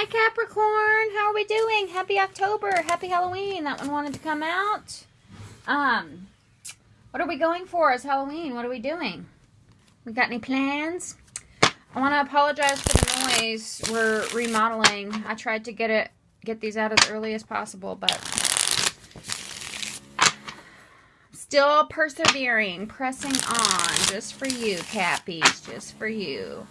Hi, Capricorn. How are we doing? Happy October. Happy Halloween. That one wanted to come out. What are we going for as Halloween? What are we doing? We got any plans? I want to apologize for the noise. We're remodeling. I tried to get these out as early as possible, but still persevering, pressing on, just for you, Cappies, just for you.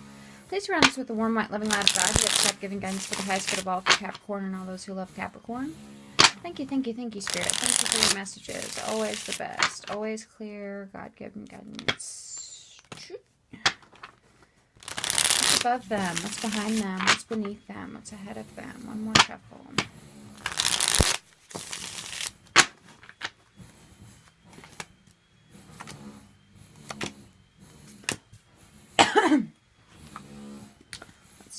Please surround us with the warm, white, loving light of God. Let's stop giving guidance for the highest good of all for Capricorn and all those who love Capricorn. Thank you, thank you, thank you, Spirit. Thank you for your messages. Always the best. Always clear, God-given guidance. What's above them? What's behind them? What's beneath them? What's ahead of them? One more shuffle.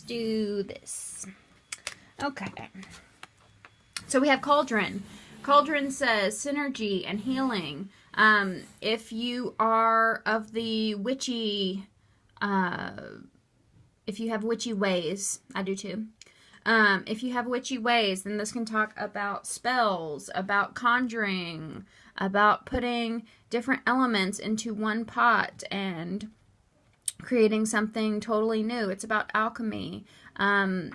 Do this. Okay. So we have cauldron. Cauldron says synergy and healing. If you are of the witchy, if you have witchy ways, I do too. If you have witchy ways, then this can talk about spells, about conjuring, about putting different elements into one pot and creating something totally new. It's about alchemy. Kind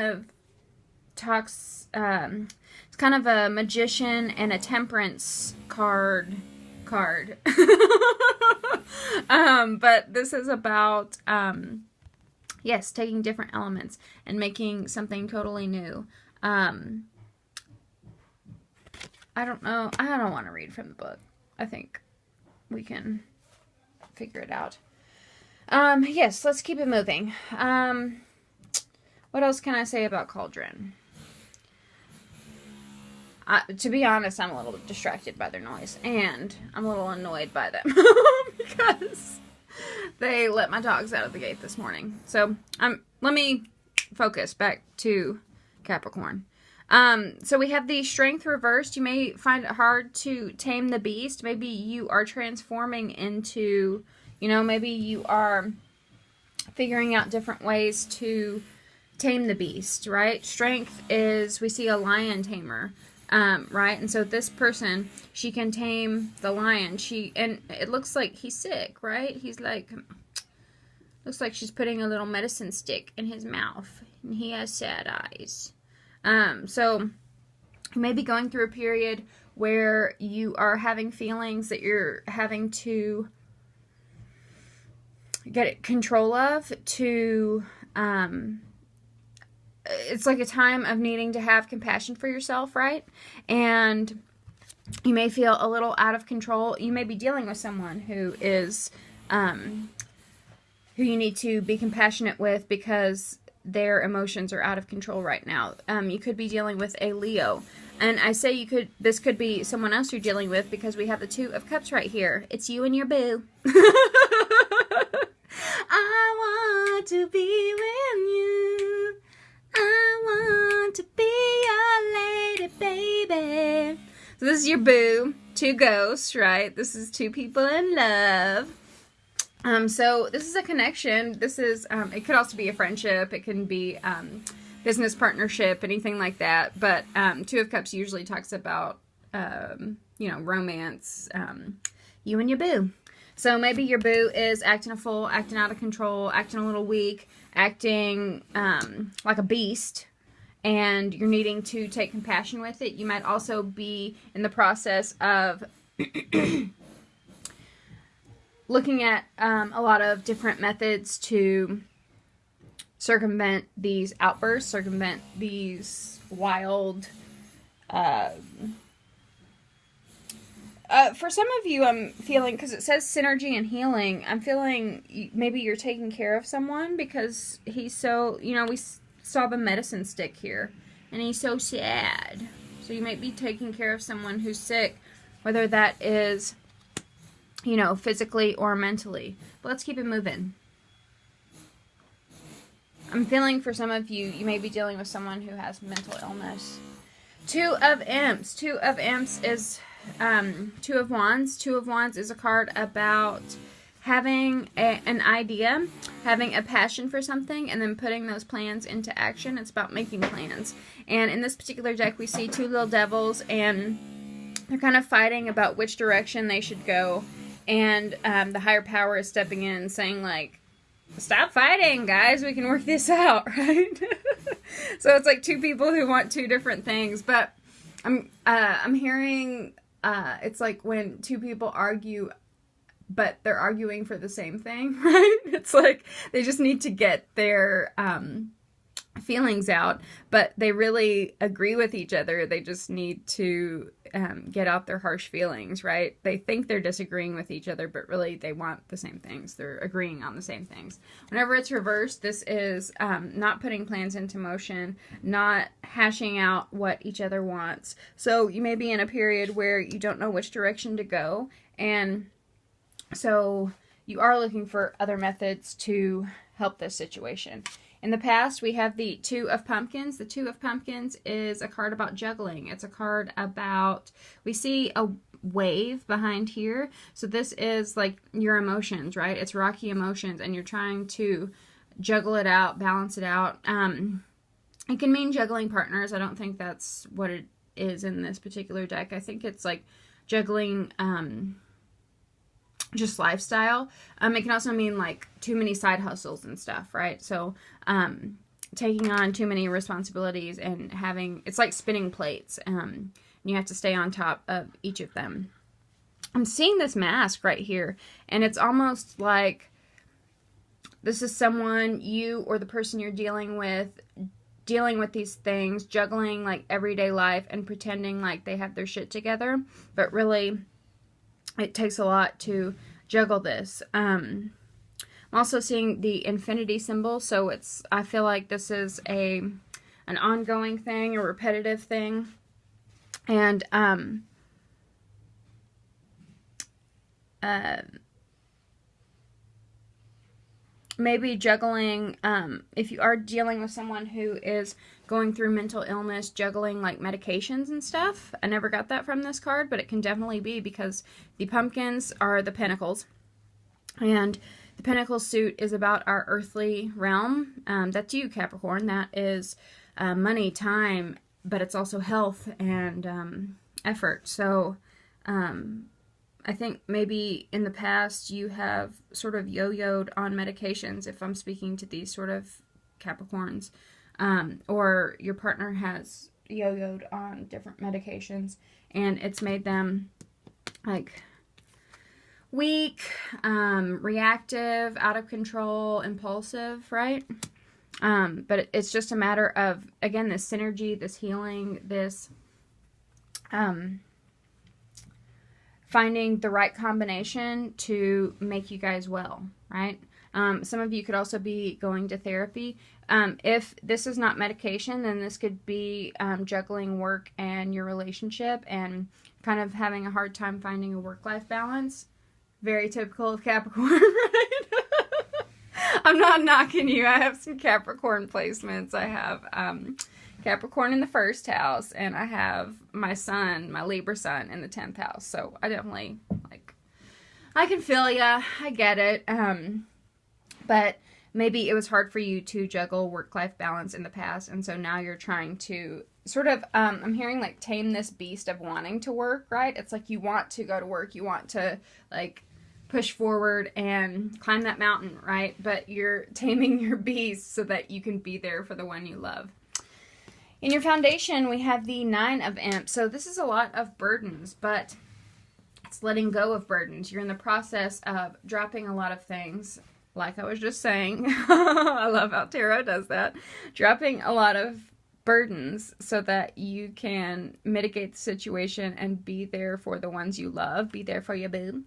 of talks, it's kind of a magician and a temperance card. But this is about, yes, taking different elements and making something totally new. I don't know. I don't want to read from the book. I think we can figure it out. Yes, let's keep it moving. What else can I say about cauldron? To be honest, I'm a little distracted by their noise, and I'm a little annoyed by them because they let my dogs out of the gate this morning. So, let me focus back to Capricorn. So we have the strength reversed. You may find it hard to tame the beast. Maybe you are transforming into, maybe you are figuring out different ways to tame the beast, right? Strength is, we see a lion tamer, right? And so this person, she can tame the lion. And it looks like he's sick, right? He's like, looks like she's putting a little medicine stick in his mouth, and he has sad eyes. So you may be going through a period where you are having feelings that you're having to get control of, it's like a time of needing to have compassion for yourself, right? And you may feel a little out of control. You may be dealing with someone who is, who you need to be compassionate with because their emotions are out of control right now. You could be dealing with a Leo. And I say this could be someone else you're dealing with because we have the Two of Cups right here. It's you and your boo. I want to be with you. I want to be your lady, baby. So this is your boo. Two ghosts, right? This is two people in love. So this is a connection. This is, it could also be a friendship. It can be, business partnership, anything like that. But, Two of Cups usually talks about, romance, you and your boo. So maybe your boo is acting a fool, acting out of control, acting a little weak, acting, like a beast, and you're needing to take compassion with it. You might also be in the process of looking at a lot of different methods to circumvent these outbursts, circumvent these wild, for some of you, I'm feeling, because it says synergy and healing, I'm feeling maybe you're taking care of someone because he's so, we saw the medicine stick here, and he's so sad. So you might be taking care of someone who's sick, whether that is, physically or mentally. But let's keep it moving. I'm feeling for some of you, you may be dealing with someone who has mental illness. Two of Imps. Two of Imps is, Two of Wands. Two of Wands is a card about having an idea, having a passion for something, and then putting those plans into action. It's about making plans. And in this particular deck, we see two little devils, and they're kind of fighting about which direction they should go. And the higher power is stepping in and saying, like, stop fighting, guys. We can work this out, right? So it's like two people who want two different things. But I'm hearing it's like when two people argue, but they're arguing for the same thing, right? It's like they just need to get their feelings out, but they really agree with each other. They just need to get out their harsh feelings, right? They think they're disagreeing with each other, but really they want the same things. They're agreeing on the same things. Whenever it's reversed, this is not putting plans into motion, not hashing out what each other wants. So you may be in a period where you don't know which direction to go, and so you are looking for other methods to help this situation. In the past, we have the Two of Pumpkins. The Two of Pumpkins is a card about juggling. It's a card about, we see a wave behind here. So this is like your emotions, right? It's rocky emotions, and you're trying to juggle it out, balance it out. It can mean juggling partners. I don't think that's what it is in this particular deck. I think it's like juggling just lifestyle. It can also mean like too many side hustles and stuff, right? So taking on too many responsibilities and having, it's like spinning plates. You have to stay on top of each of them. I'm seeing this mask right here, and it's almost like this is someone, you or the person you're dealing with these things, juggling like everyday life and pretending like they have their shit together, but really it takes a lot to juggle this. I'm also seeing the infinity symbol, so I feel like this is an ongoing thing, a repetitive thing. And maybe juggling, if you are dealing with someone who is going through mental illness, juggling like medications and stuff. I never got that from this card, but it can definitely be, because the pumpkins are the pentacles, and the pentacle suit is about our earthly realm. That's you, Capricorn. That is money, time, but it's also health and effort. So I think maybe in the past you have sort of yo-yoed on medications, if I'm speaking to these sort of Capricorns. Or your partner has yo-yoed on different medications, and it's made them like weak, reactive, out of control, impulsive, right? But it's just a matter of, again, this synergy, this healing, this finding the right combination to make you guys well, right? Some of you could also be going to therapy. If this is not medication, then this could be juggling work and your relationship and kind of having a hard time finding a work-life balance. Very typical of Capricorn, right? I'm not knocking you. I have some Capricorn placements. I have Capricorn in the first house, and I have my sun, my Libra sun, in the 10th house. So I definitely, like, I can feel ya. I get it. But maybe it was hard for you to juggle work-life balance in the past, and so now you're trying to sort of, I'm hearing, like, tame this beast of wanting to work, right? It's like you want to go to work, you want to, like, push forward and climb that mountain, right? But you're taming your beast so that you can be there for the one you love. In your foundation, we have the 9 of Imps. So this is a lot of burdens, but it's letting go of burdens. You're in the process of dropping a lot of things. Like I was just saying, I love how tarot does that. Dropping a lot of burdens so that you can mitigate the situation and be there for the ones you love. Be there for your boo.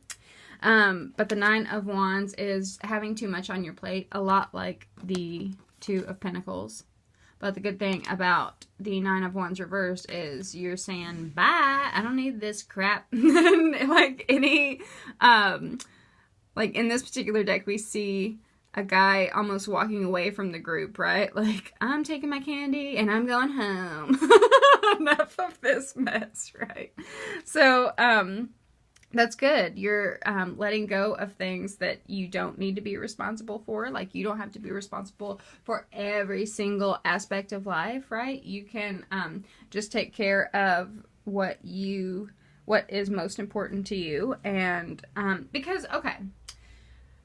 But the 9 of Wands is having too much on your plate, a lot like the 2 of Pentacles. But the good thing about the 9 of Wands reversed is you're saying, bye, I don't need this crap. Like any, like in this particular deck, we see a guy almost walking away from the group, right? Like, I'm taking my candy and I'm going home. Enough of this mess, right? So, That's good. You're letting go of things that you don't need to be responsible for. Like, you don't have to be responsible for every single aspect of life, right? You can just take care of what is most important to you. And because, okay,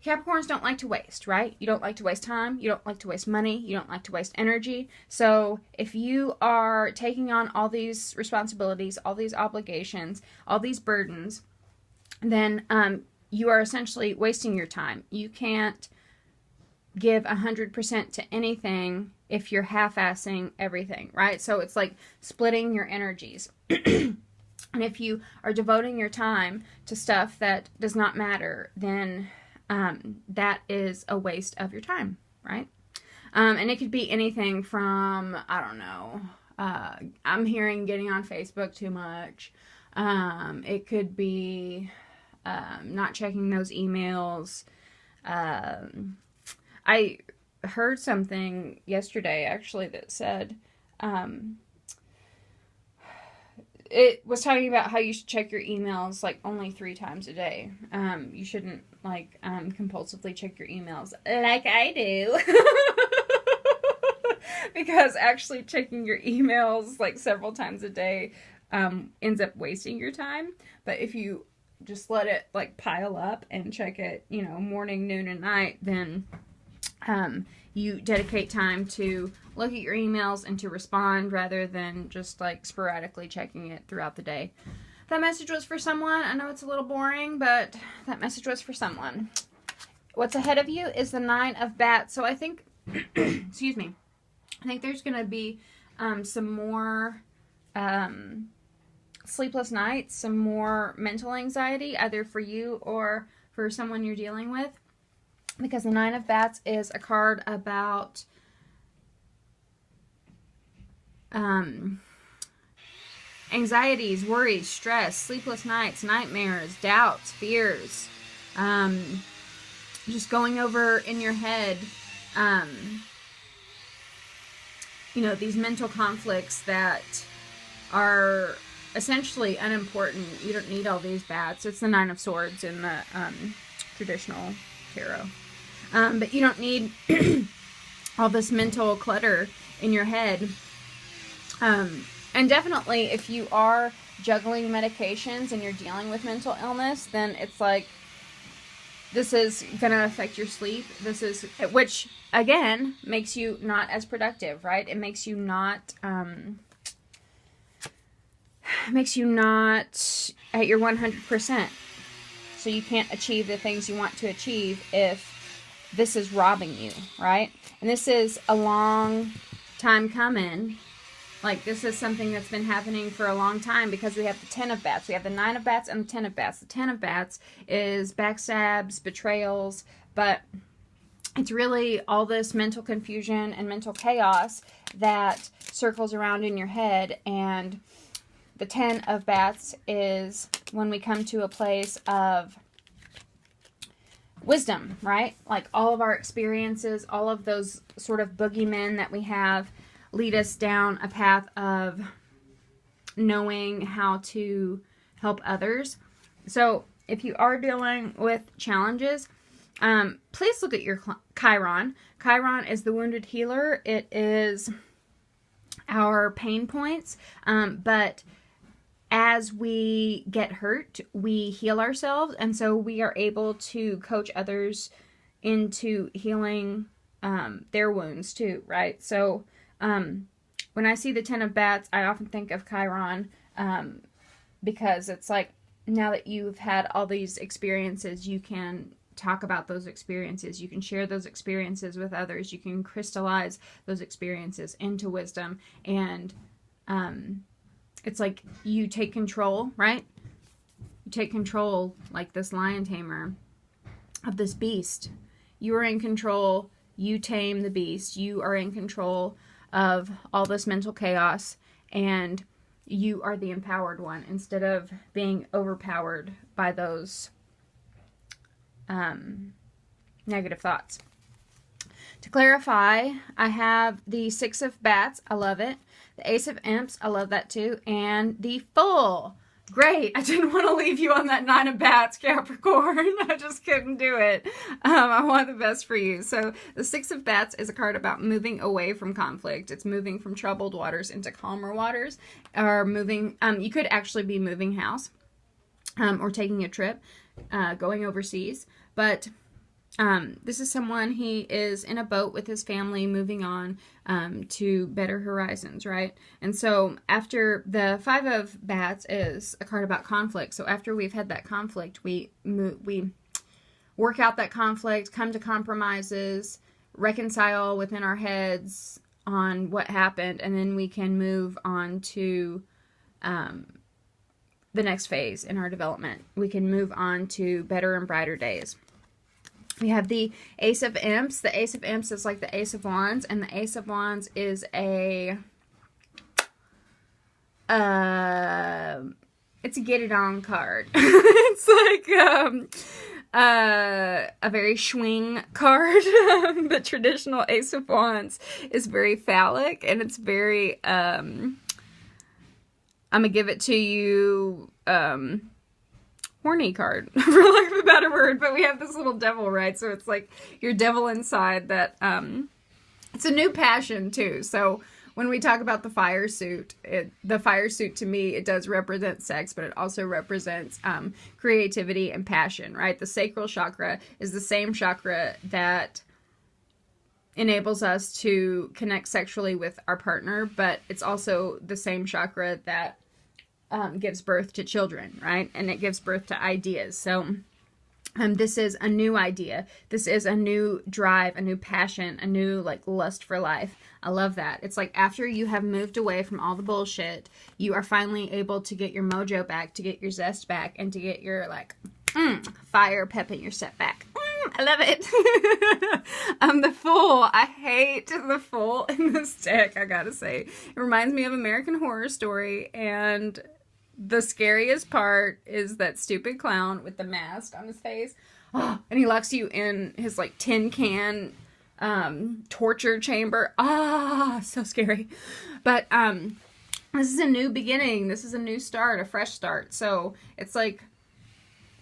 Capricorns don't like to waste, right? You don't like to waste time. You don't like to waste money. You don't like to waste energy. So if you are taking on all these responsibilities, all these obligations, all these burdens, then you are essentially wasting your time. You can't give 100% to anything if you're half-assing everything, right? So it's like splitting your energies. And if you are devoting your time to stuff that does not matter, then that is a waste of your time, right? And it could be anything from, I don't know, I'm hearing getting on Facebook too much. It could be not checking those emails. I heard something yesterday, actually, that said, it was talking about how you should check your emails like only 3 times a day. You shouldn't like compulsively check your emails like I do. Because actually checking your emails like several times a day ends up wasting your time. But if you just let it like pile up and check it, you know, morning, noon, and night, then you dedicate time to look at your emails and to respond rather than just like sporadically checking it throughout the day. That message was for someone. I know it's a little boring, but that message was for someone. What's ahead of you is the 9 of Bats. So I think, excuse me, I think there's going to be some more sleepless nights, some more mental anxiety, either for you or for someone you're dealing with. Because the 9 of Bats is a card about anxieties, worries, stress, sleepless nights, nightmares, doubts, fears, just going over in your head, you know, these mental conflicts that are essentially unimportant. You don't need all these bats. It's the 9 of Swords in the traditional tarot. But you don't need all this mental clutter in your head. And definitely if you are juggling medications and you're dealing with mental illness, then it's like, this is going to affect your sleep. This is, which again, makes you not as productive, right? It makes you not at your 100%. So you can't achieve the things you want to achieve if this is robbing you, right? And this is a long time coming. Like, this is something that's been happening for a long time because we have the 10 of Bats. We have the 9 of Bats and the 10 of Bats. The 10 of Bats is backstabs, betrayals, but it's really all this mental confusion and mental chaos that circles around in your head. And the 10 of Bats is when we come to a place of wisdom, right? Like, all of our experiences, all of those sort of boogeymen that we have lead us down a path of knowing how to help others. So if you are dealing with challenges, please look at your Chiron. Chiron is the wounded healer. It is our pain points. But as we get hurt, we heal ourselves. And so we are able to coach others into healing their wounds too, right? So when I see the 10 of Bats, I often think of Chiron, because it's like, now that you've had all these experiences, you can talk about those experiences. You can share those experiences with others. You can crystallize those experiences into wisdom. And it's like you take control, right? You take control, like this lion tamer, of this beast. You are in control. You tame the beast. You are in control of all this mental chaos, and you are the empowered one instead of being overpowered by those negative thoughts. To clarify, I have the 6 of Bats. I love it. The Ace of Imps. I love that too. And the full Great. I didn't want to leave you on that 9 of bats, Capricorn. I just couldn't do it. I want the best for you. So the 6 of bats is a card about moving away from conflict. It's moving from troubled waters into calmer waters, or moving, you could actually be moving house, or taking a trip, going overseas. But this is someone, he is in a boat with his family moving on to better horizons, right? And so after the 5 of bats is a card about conflict. So after we've had that conflict, we work out that conflict, come to compromises, reconcile within our heads on what happened, and then we can move on to the next phase in our development. We can move on to better and brighter days. We have the Ace of Imps. The Ace of Imps is like the Ace of Wands, and the Ace of Wands is it's a get it on card. It's like a very swing card. The traditional Ace of Wands is very phallic, and it's very I'm gonna give it to you horny card, for lack of a better word. But we have this little devil, right? So it's like your devil inside that, it's a new passion too. So when we talk about the fire suit, the fire suit to me, it does represent sex, but it also represents creativity and passion, right? The sacral chakra is the same chakra that enables us to connect sexually with our partner, but it's also the same chakra that gives birth to children, right? And it gives birth to ideas. So this is a new idea. This is a new drive, a new passion, a new like lust for life. I love that. It's like after you have moved away from all the bullshit, you are finally able to get your mojo back, to get your zest back, and to get your like fire pep in your step back. I love it. The Fool. I hate the Fool in this deck, I gotta say. It reminds me of American Horror Story, and the scariest part is that stupid clown with the mask on his face. Oh, and he locks you in his like tin can torture chamber. So scary. But this is a new beginning. This is a new start, a fresh start. So it's like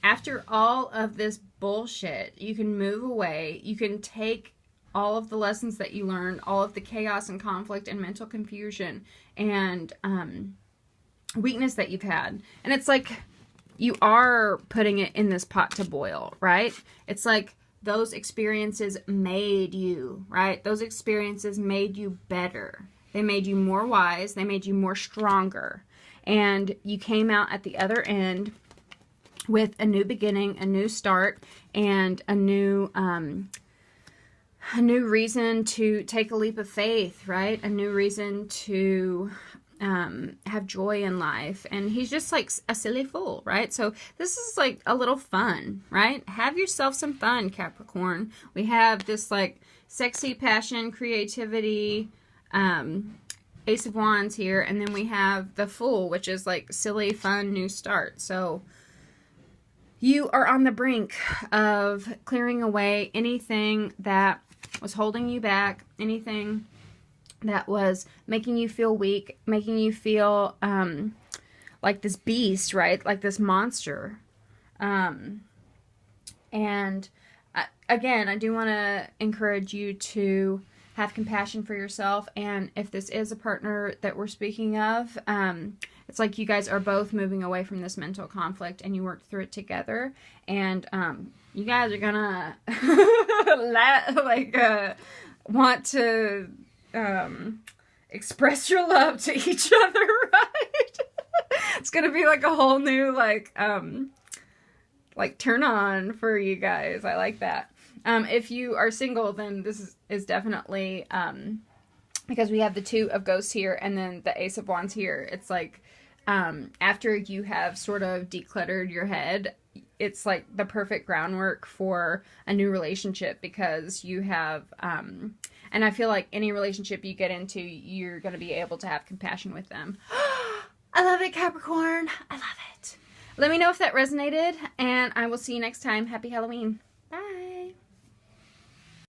after all of this bullshit, you can move away. You can take all of the lessons that you learned, all of the chaos and conflict and mental confusion and weakness that you've had. And it's like you are putting it in this pot to boil, right? It's like those experiences made you, right? Those experiences made you better. They made you more wise. They made you more stronger. And you came out at the other end with a new beginning, a new start, and a new reason to take a leap of faith, right? A new reason to have joy in life. And he's just like a silly fool, right? So this is like a little fun, right? Have yourself some fun, Capricorn. We have this like sexy passion, creativity, Ace of Wands here, and then we have the Fool, which is like silly, fun, new start. So you are on the brink of clearing away anything that was holding you back, anything that was making you feel weak, making you feel like this beast, right? Like this monster. And again, I do want to encourage you to have compassion for yourself. And if this is a partner that we're speaking of, it's like you guys are both moving away from this mental conflict and you worked through it together. And you guys are gonna want to express your love to each other, right? It's gonna be like a whole new like turn on for you guys. I like that. If you are single, then this is definitely because we have the 2 of Ghosts here and then the Ace of Wands here. It's like after you have sort of decluttered your head, it's like the perfect groundwork for a new relationship, because you have and I feel like any relationship you get into, you're going to be able to have compassion with them. I love it, Capricorn. I love it. Let me know if that resonated, and I will see you next time. Happy Halloween.